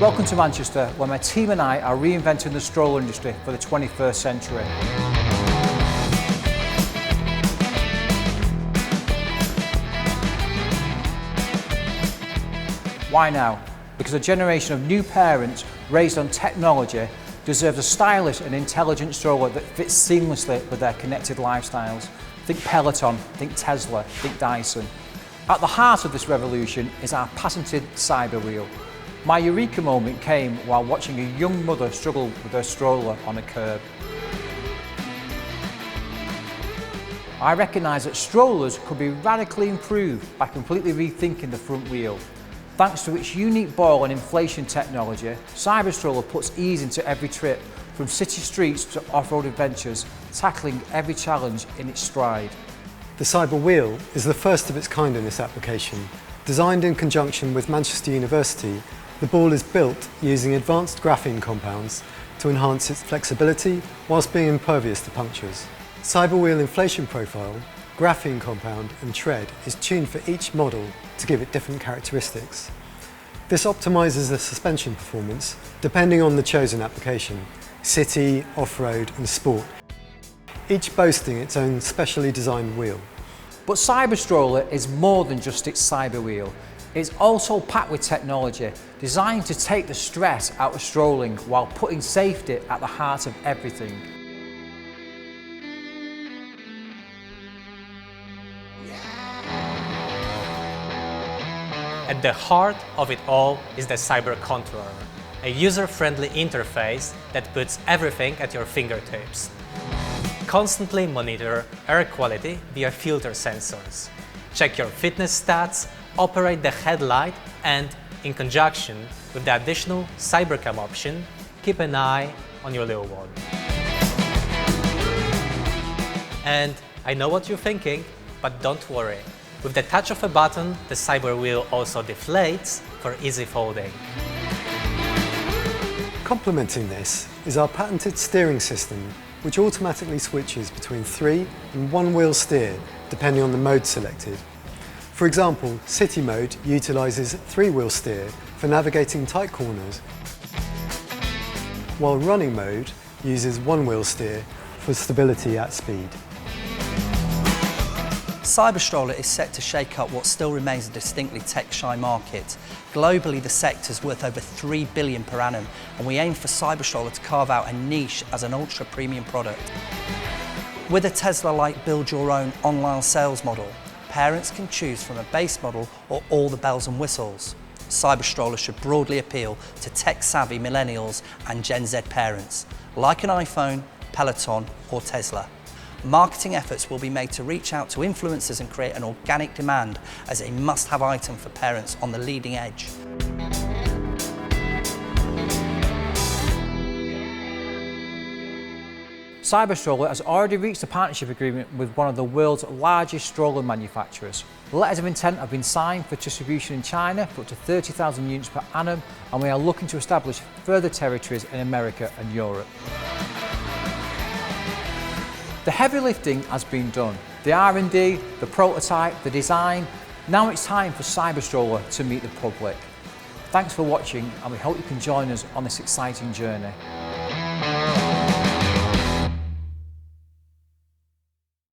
Welcome to Manchester, where my team and I are reinventing the stroller industry for the 21st century. Why now? Because a generation of new parents raised on technology deserves a stylish and intelligent stroller that fits seamlessly with their connected lifestyles. Think Peloton, think Tesla, think Dyson. At the heart of this revolution is our patented Cyberwheel. My eureka moment came while watching a young mother struggle with her stroller on a curb. I recognised that strollers could be radically improved by completely rethinking the front wheel. Thanks to its unique ball and inflation technology, Cyberstroller puts ease into every trip, from city streets to off-road adventures, tackling every challenge in its stride. The Cyberwheel is the first of its kind in this application. Designed in conjunction with Manchester University, the ball is built using advanced graphene compounds to enhance its flexibility whilst being impervious to punctures. Cyberwheel inflation profile, graphene compound and tread is tuned for each model to give it different characteristics. This optimises the suspension performance depending on the chosen application: city, off-road and sport, each boasting its own specially designed wheel. But Cyberstroller is more than just its Cyberwheel. It's also packed with technology designed to take the stress out of strolling while putting safety at the heart of everything. At the heart of it all is the Cyber Controller, a user-friendly interface that puts everything at your fingertips. Constantly monitor air quality via filter sensors, check your fitness stats, operate the headlight, and, in conjunction with the additional CyberCam option, keep an eye on your little one. And I know what you're thinking, but don't worry. With the touch of a button, the Cyberwheel also deflates for easy folding. Complementing this is our patented steering system, which automatically switches between 3 and 1 wheel steer depending on the mode selected. For example, City mode utilises 3-wheel steer for navigating tight corners, while Running mode uses 1-wheel steer for stability at speed. Cyberstroller is set to shake up what still remains a distinctly tech-shy market. Globally, the sector is worth over $3 billion per annum, and we aim for Cyberstroller to carve out a niche as an ultra-premium product. With a Tesla-like build-your-own online sales model, parents can choose from a base model or all the bells and whistles. Cyberstroller should broadly appeal to tech-savvy millennials and Gen Z parents, like an iPhone, Peloton or Tesla. Marketing efforts will be made to reach out to influencers and create an organic demand as a must-have item for parents on the leading edge. Cyberstroller has already reached a partnership agreement with one of the world's largest stroller manufacturers. The letters of intent have been signed for distribution in China for up to 30,000 units per annum, and we are looking to establish further territories in America and Europe. The heavy lifting has been done. The R&D, the prototype, the design. Now it's time for Cyberstroller to meet the public. Thanks for watching, and we hope you can join us on this exciting journey.